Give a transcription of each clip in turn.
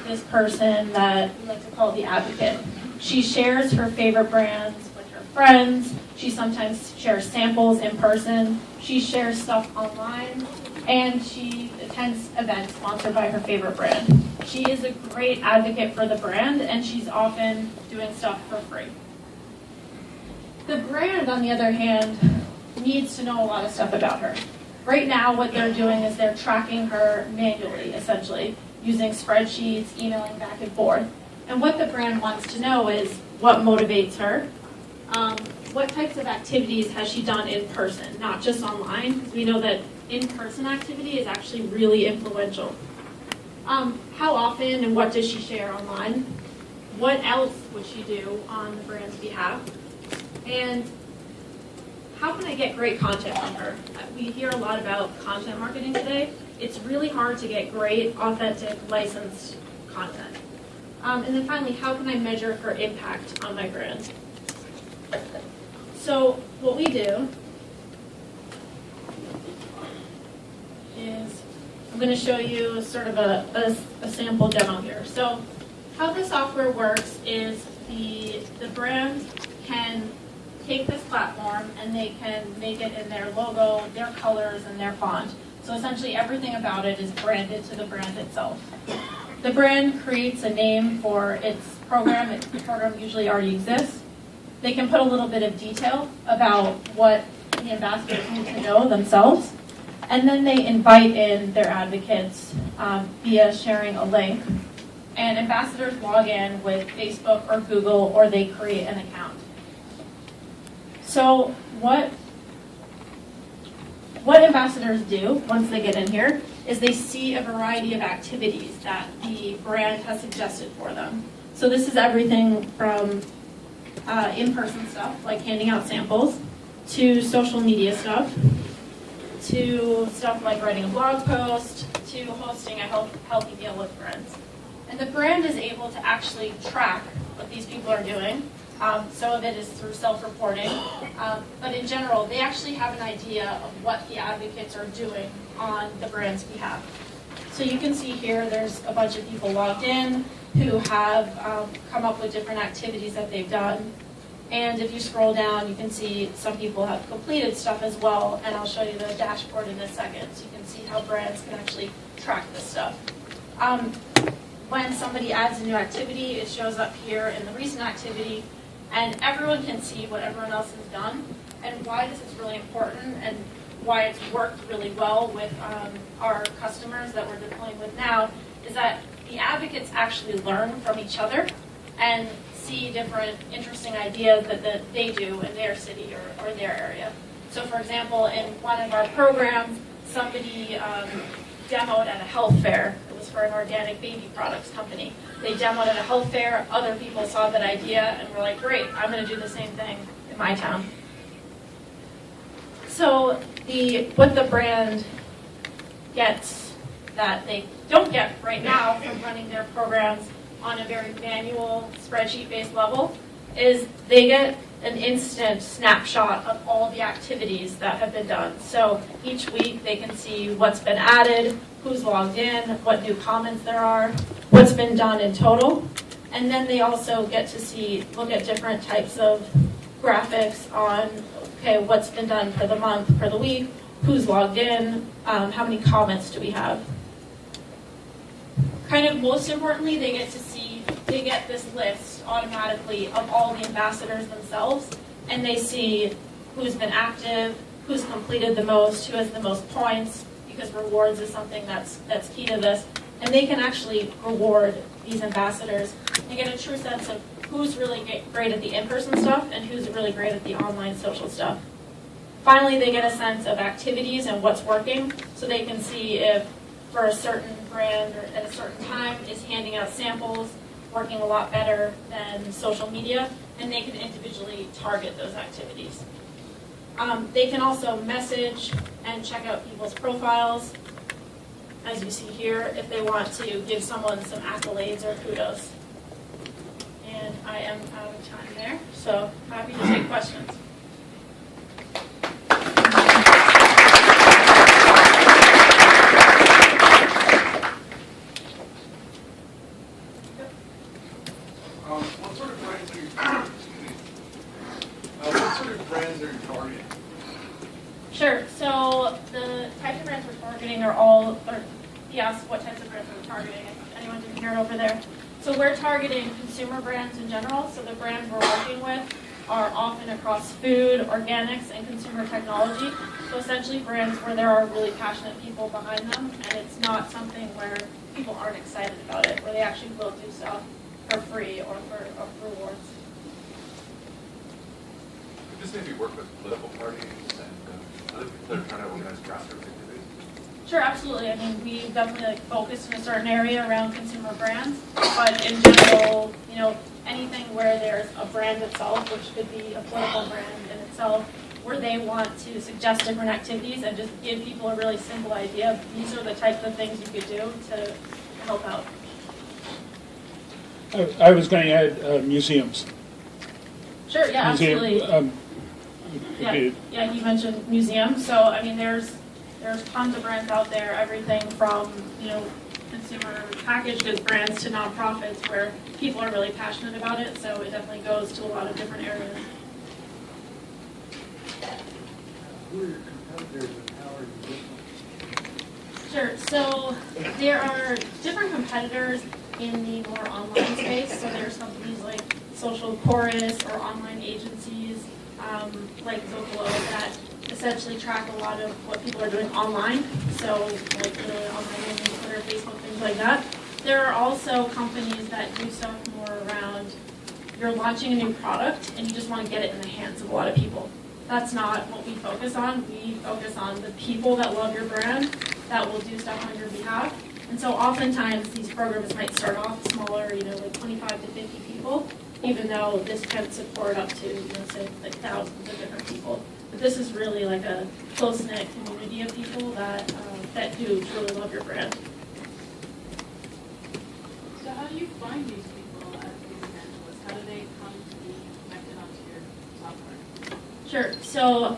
this person that we like to call the advocate. She shares her favorite brands with her friends. She sometimes shares samples in person. She shares stuff online. And she attends events sponsored by her favorite brand. She is a great advocate for the brand, and she's often doing stuff for free. The brand, on the other hand, needs to know a lot of stuff about her. Right now, what they're doing is they're tracking her manually, essentially, using spreadsheets, emailing back and forth. And what the brand wants to know is what motivates her, what types of activities has she done in person, not just online, because we know that in-person activity is actually really influential. How often and what does she share online? What else would she do on the brand's behalf? And how can I get great content from her? We hear a lot about content marketing today. It's really hard to get great, authentic, licensed content. And then finally, how can I measure her impact on my brand? So what we do is, I'm going to show you sort of a sample demo here. So how the software works is the brand can take this platform and they can make it in their logo, their colors, and their font. So essentially everything about it is branded to the brand itself. The brand creates a name for its program. The program usually already exists. They can put a little bit of detail about what the ambassadors need to know themselves. And then they invite in their advocates via sharing a link. And ambassadors log in with Facebook or Google, or they create an account. So what ambassadors do once they get in here is they see a variety of activities that the brand has suggested for them. So this is everything from in-person stuff, like handing out samples, to social media stuff, to stuff like writing a blog post, to hosting a healthy meal with friends. And the brand is able to actually track what these people are doing. Some of it is through self-reporting, but in general, they actually have an idea of what the advocates are doing on the brand's behalf. So you can see here, there's a bunch of people logged in who have come up with different activities that they've done. And if you scroll down, you can see some people have completed stuff as well, and I'll show you the dashboard in a second, so you can see how brands can actually track this stuff. When somebody adds a new activity, it shows up here in the recent activity, and everyone can see what everyone else has done. And why this is really important and why it's worked really well with our customers that we're deploying with now is that the advocates actually learn from each other and see different interesting ideas that they do in their city or their area. So for example, in one of our programs, somebody demoed at a health fair. It was for an organic baby products company. They demoed at a health fair, other people saw that idea and were like, great, I'm going to do the same thing in my town. So what the brand gets that they don't get right now from running their programs on a very manual spreadsheet-based level is they get an instant snapshot of all the activities that have been done. So each week they can see what's been added, who's logged in, what new comments there are, what's been done in total. And then they also get to look at different types of graphics on, okay, what's been done for the month, for the week, who's logged in, how many comments do we have. Kind of most importantly, they get this list automatically of all the ambassadors themselves, and they see who's been active, who's completed the most, who has the most points, because rewards is something that's key to this. And they can actually reward these ambassadors and get a true sense of who's really great at the in-person stuff and who's really great at the online social stuff. Finally, they get a sense of activities and what's working, so they can see if for a certain brand or at a certain time is handing out samples working a lot better than social media, and they can individually target those activities. They can also message and check out people's profiles, as you see here, if they want to give someone some accolades or kudos. And I am out of time there, so happy to take questions. targeting? Sure. So the types of brands we're targeting are all, or he asked what types of brands we're targeting. If anyone didn't hear it over there. So we're targeting consumer brands in general. So the brands we're working with are often across food, organics, and consumer technology. So essentially brands where there are really passionate people behind them, and it's not something where people aren't excited about it, where they actually will do stuff for free or for rewards. Could this maybe work with political parties and other people that are trying to organize grassroots activities? Sure, absolutely. I mean, we definitely focus in a certain area around consumer brands, but in general, anything where there's a brand itself, which could be a political brand in itself, where they want to suggest different activities and just give people a really simple idea of these are the types of things you could do to help out. I was going to add museums. Sure, yeah, absolutely. Okay. Yeah, you mentioned museums. So, I mean, there's tons of brands out there, everything from, consumer packaged goods brands to nonprofits where people are really passionate about it. So it definitely goes to a lot of different areas. Who are your competitors and how are you different? Sure. So there are different competitors in the more online space. So there's companies like Social Chorus or online agencies like Zocalo that essentially track a lot of what people are doing online. So like the online Twitter, Facebook, things like that. There are also companies that do stuff more around you're launching a new product and you just want to get it in the hands of a lot of people. That's not what we focus on. We focus on the people that love your brand that will do stuff on your behalf. And so oftentimes these programs might start off smaller, like 25 to 50 people, even though this can support up to, say, like thousands of different people. But this is really like a close-knit community of people that do truly love your brand. So how do you find these people as these evangelists? How do they come to be connected onto your software? Sure. So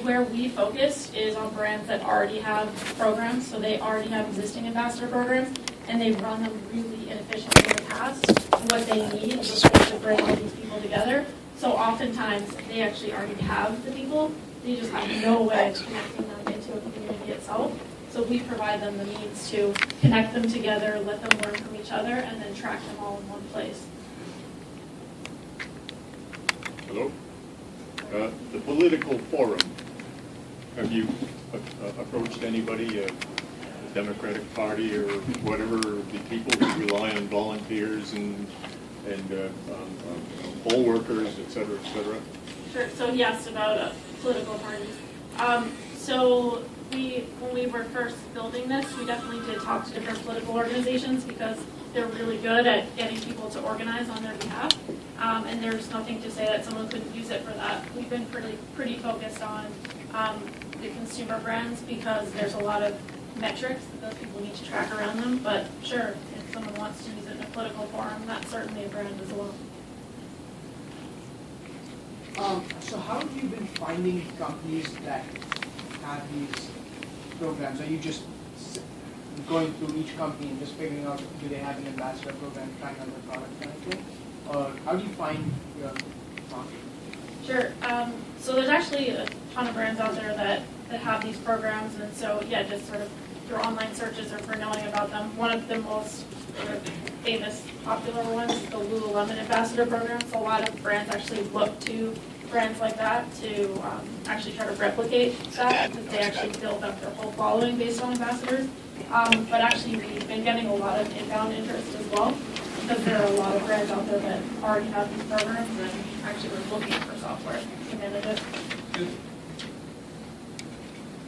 where we focus is on brands that already have programs. So they already have existing ambassador programs, and they've run them really inefficiently in the past. And what they need is to bring all these people together. So oftentimes they actually already have the people. They just have no way of connecting them into a community itself. So we provide them the means to connect them together, let them learn from each other, and then track them all in one place. Hello? The political forum. Have you approached anybody, the Democratic Party or whatever, the people who rely on volunteers and poll workers, et cetera, et cetera? Sure. So he asked about political parties. So when we were first building this, we definitely did talk to different political organizations because they're really good at getting people to organize on their behalf. And there's nothing to say that someone couldn't use it for that. We've been pretty focused on the consumer brands because there's a lot of metrics that those people need to track around them. But sure, if someone wants to use it in a political forum, that's certainly a brand as well. So how have you been finding companies that have these programs? Are you just going through each company and just figuring out do they have an ambassador program, trying out their product kind of thing? Or how do you find your market? Sure. So there's actually a ton of brands out there that have these programs, and so yeah, just sort of through online searches or for knowing about them. One of the most famous, popular ones is the Lululemon Ambassador Program. So a lot of brands actually look to brands like that to actually try to replicate that because they actually build up their whole following based on ambassadors. But actually we've been getting a lot of inbound interest as well because there are a lot of brands out there that already have these programs and actually we're looking for software to manage it.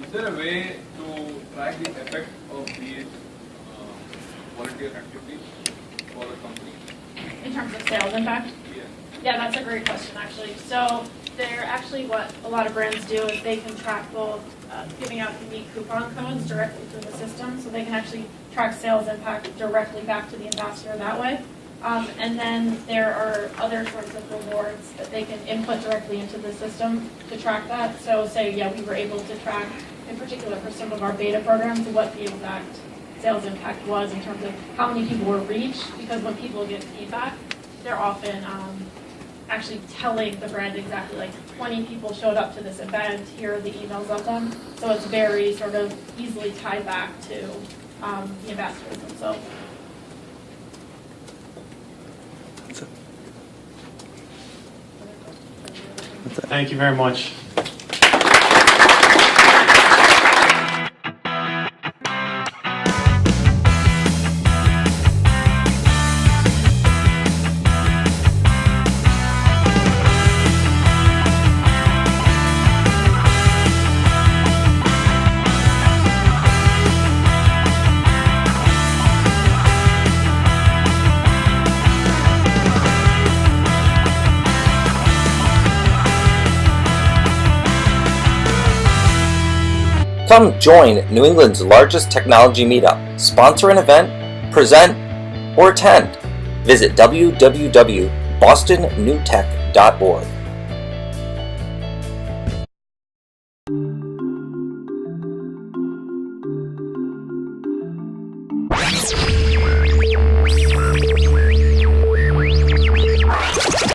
Is there a way to track the effect of these volunteer activities for the company? In terms of sales impact? Yeah. Yeah, that's a great question, actually. So they're actually what a lot of brands do is they can track both giving out unique coupon codes directly through the system, so they can actually track sales impact directly back to the ambassador that way. And then there are other sorts of rewards that they can input directly into the system to track that. So say, yeah, we were able to track, in particular for some of our beta programs, what the exact sales impact was in terms of how many people were reached, because when people get feedback, they're often actually telling the brand exactly like 20 people showed up to this event, here are the emails of them. So it's very sort of easily tied back to the ambassadors themselves. Thank you very much. Come join New England's largest technology meetup, sponsor an event, present, or attend. Visit www.bostonnewtech.org.